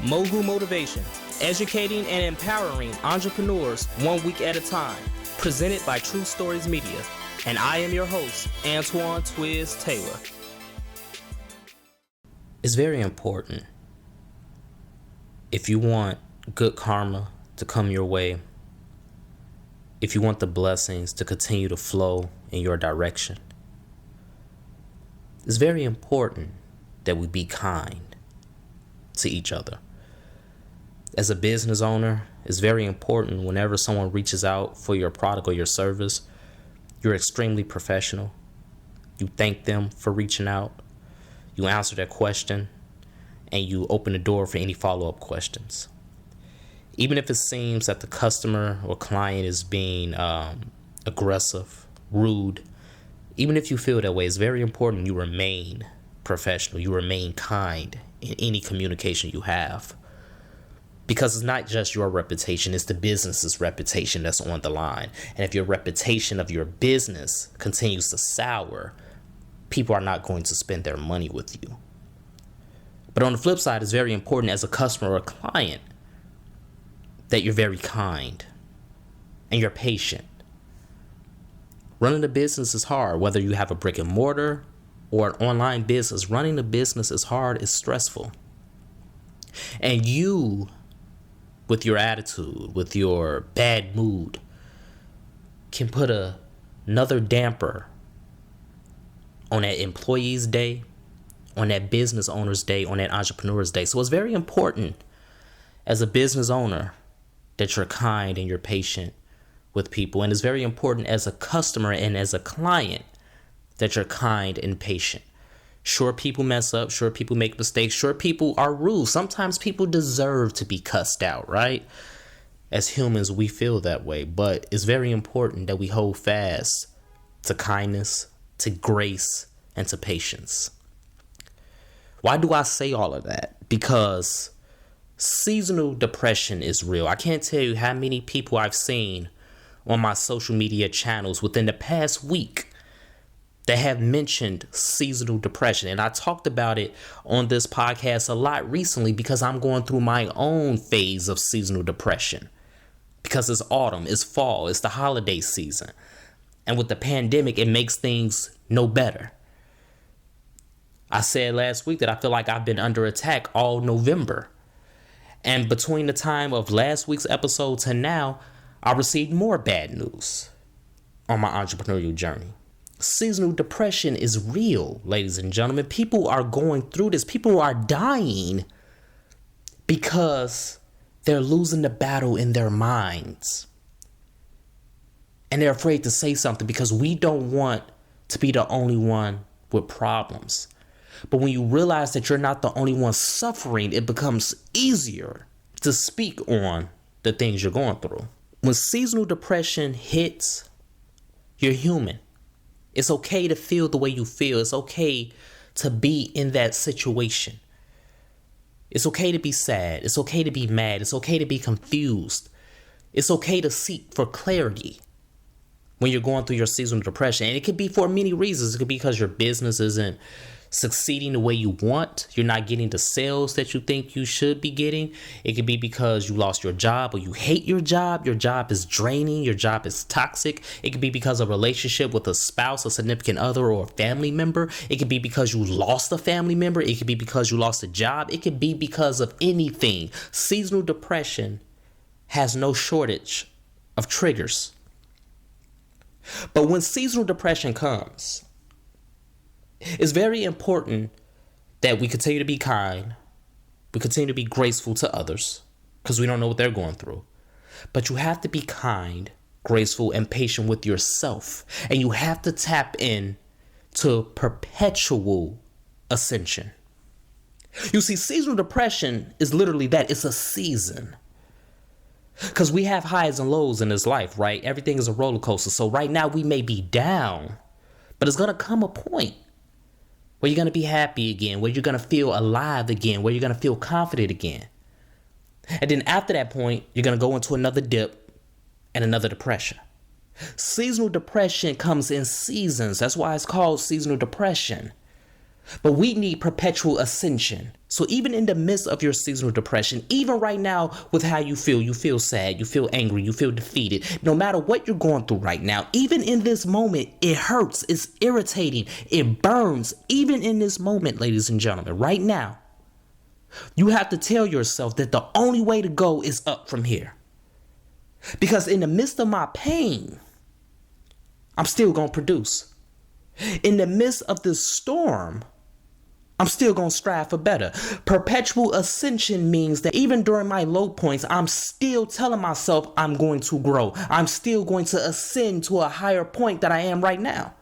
Mogul Motivation, educating and empowering entrepreneurs 1 week at a time. Presented by True Stories Media. And I am your host, Antoine Twiz Taylor. It's very important, if you want good karma to come your way, if you want the blessings to continue to flow in your direction, it's very important that we be kind to each other. As a business owner, it's very important whenever someone reaches out for your product or your service, you're extremely professional. You thank them for reaching out. You answer their question, and you open the door for any follow-up questions. Even if it seems that the customer or client is being aggressive, rude, even if you feel that way, it's very important you remain professional. You remain kind in any communication you have. Because it's not just your reputation, it's the business's reputation that's on the line. And if your reputation of your business continues to sour, people are not going to spend their money with you. But on the flip side, it's very important as a customer or a client that you're very kind and you're patient. Running a business is hard, whether you have a brick and mortar or an online business. Running a business is hard, it's stressful. And you, with your attitude, with your bad mood, can put another damper on that employee's day, on that business owner's day, on that entrepreneur's day. So it's very important as a business owner that you're kind and you're patient with people. And it's very important as a customer and as a client that you're kind and patient. Sure, people mess up. Sure, people make mistakes. Sure, people are rude. Sometimes people deserve to be cussed out, right? As humans, we feel that way. But it's very important that we hold fast to kindness, to grace, and to patience. Why do I say all of that? Because seasonal depression is real. I can't tell you how many people I've seen on my social media channels within the past week that have mentioned seasonal depression. And I talked about it on this podcast a lot recently because I'm going through my own phase of seasonal depression. Because it's autumn, it's fall, it's the holiday season. And with the pandemic, it makes things no better. I said last week that I feel like I've been under attack all November. And between the time of last week's episode to now, I received more bad news on my entrepreneurial journey. Seasonal depression is real, ladies and gentlemen. People are going through this. People are dying because they're losing the battle in their minds. And they're afraid to say something because we don't want to be the only one with problems. But when you realize that you're not the only one suffering, it becomes easier to speak on the things you're going through. When seasonal depression hits, you're human. It's okay to feel the way you feel. It's okay to be in that situation. It's okay to be sad. It's okay to be mad. It's okay to be confused. It's okay to seek for clarity when you're going through your seasonal depression. And it could be for many reasons. It could be because your business isn't succeeding the way you want. You're not getting the sales that you think you should be getting. It could be because you lost your job or you hate your job. Your job is draining. Your job is toxic. It could be because of a relationship with a spouse, a significant other, or a family member. It could be because you lost a family member. It could be because you lost a job. It could be because of anything. Seasonal depression has no shortage of triggers. But when seasonal depression comes, it's very important that we continue to be kind. We continue to be graceful to others because we don't know what they're going through. But you have to be kind, graceful, and patient with yourself. And you have to tap in to perpetual ascension. You see, seasonal depression is literally that. It's a season. Because we have highs and lows in this life, right? Everything is a roller coaster. So right now we may be down, but it's going to come a point where you're going to be happy again, where you're going to feel alive again, where you're going to feel confident again. And then after that point, you're going to go into another dip and another depression. Seasonal depression comes in seasons. That's why it's called seasonal depression. But we need perpetual ascension. So even in the midst of your seasonal depression, even right now with how you feel sad, you feel angry, you feel defeated, no matter what you're going through right now, even in this moment, it hurts, it's irritating, it burns. Even in this moment, ladies and gentlemen, right now, you have to tell yourself that the only way to go is up from here. Because in the midst of my pain, I'm still going to produce. In the midst of this storm, I'm still going to strive for better. Perpetual ascension means that even during my low points, I'm still telling myself I'm going to grow. I'm still going to ascend to a higher point that I am right now.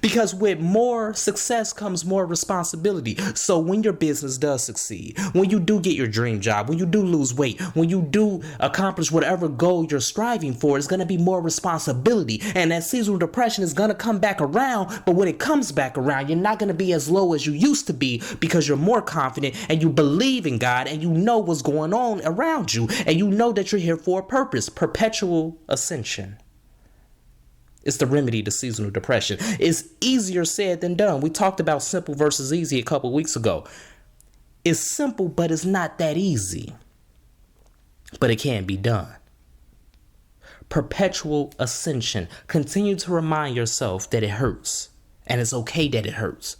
Because with more success comes more responsibility. So when your business does succeed, when you do get your dream job, when you do lose weight, when you do accomplish whatever goal you're striving for, it's going to be more responsibility. And that seasonal depression is going to come back around. But when it comes back around, you're not going to be as low as you used to be because you're more confident and you believe in God and you know what's going on around you and you know that you're here for a purpose. Perpetual ascension. It's the remedy to seasonal depression. It's easier said than done. We talked about simple versus easy a couple weeks ago. It's simple, but it's not that easy. But it can be done. Perpetual ascension. Continue to remind yourself that it hurts. And it's okay that it hurts.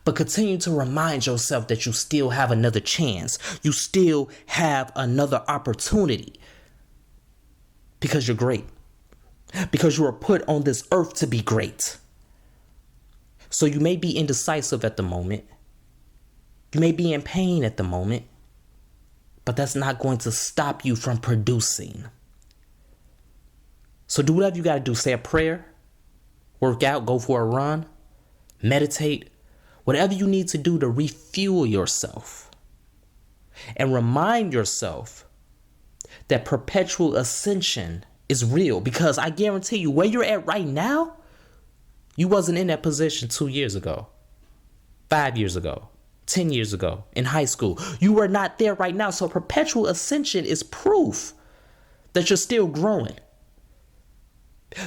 But continue to remind yourself that you still have another chance. You still have another opportunity. Because you're great. Because you are put on this earth to be great. So you may be indecisive at the moment. You may be in pain at the moment. But that's not going to stop you from producing. So do whatever you got to do. Say a prayer. Work out. Go for a run. Meditate. Whatever you need to do to refuel yourself. And remind yourself that perpetual ascension is real, because I guarantee you where you're at right now, you wasn't in that position 2 years ago, 5 years ago, 10 years ago, in high school. You were not there right now. So perpetual ascension is proof that you're still growing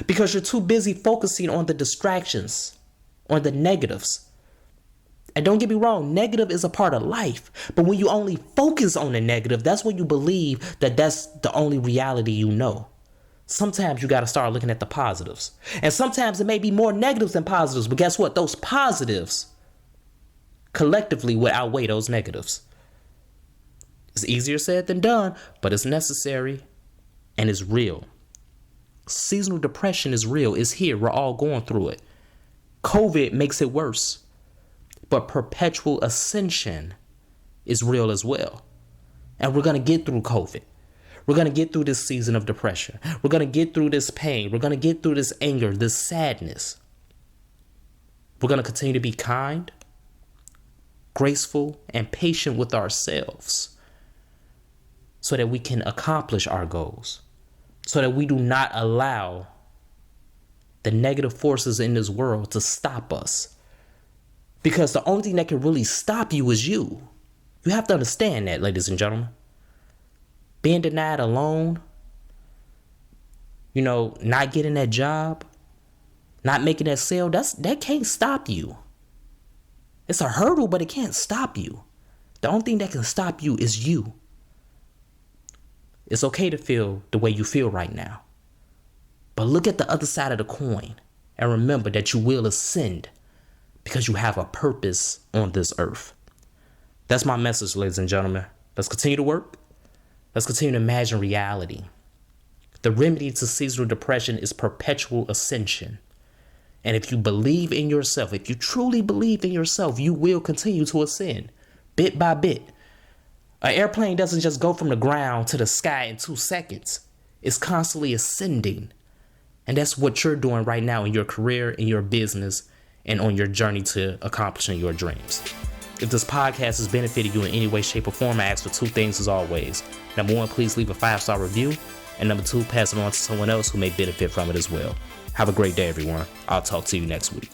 because you're too busy focusing on the distractions, on the negatives. And don't get me wrong, negative is a part of life. But when you only focus on the negative, that's when you believe that that's the only reality you know. Sometimes you got to start looking at the positives. And sometimes it may be more negatives than positives. But guess what? Those positives collectively will outweigh those negatives. It's easier said than done, but it's necessary and it's real. Seasonal depression is real. It's here. We're all going through it. COVID makes it worse. But perpetual ascension is real as well. And we're going to get through COVID. We're going to get through this season of depression. We're going to get through this pain. We're going to get through this anger, this sadness. We're going to continue to be kind, graceful, and patient with ourselves so that we can accomplish our goals, so that we do not allow the negative forces in this world to stop us. Because the only thing that can really stop you is you. You have to understand that, ladies and gentlemen. Being denied a loan, not getting that job, not making that sale, that can't stop you. It's a hurdle, but it can't stop you. The only thing that can stop you is you. It's okay to feel the way you feel right now. But look at the other side of the coin and remember that you will ascend because you have a purpose on this earth. That's my message, ladies and gentlemen. Let's continue to work. Let's continue to imagine reality. The remedy to seasonal depression is perpetual ascension. And if you believe in yourself, if you truly believe in yourself, you will continue to ascend bit by bit. An airplane doesn't just go from the ground to the sky in 2 seconds. It's constantly ascending. And that's what you're doing right now in your career, in your business, and on your journey to accomplishing your dreams. If this podcast has benefited you in any way, shape, or form, I ask for 2 things as always. Number 1, please leave a 5-star review. And number 2, pass it on to someone else who may benefit from it as well. Have a great day, everyone. I'll talk to you next week.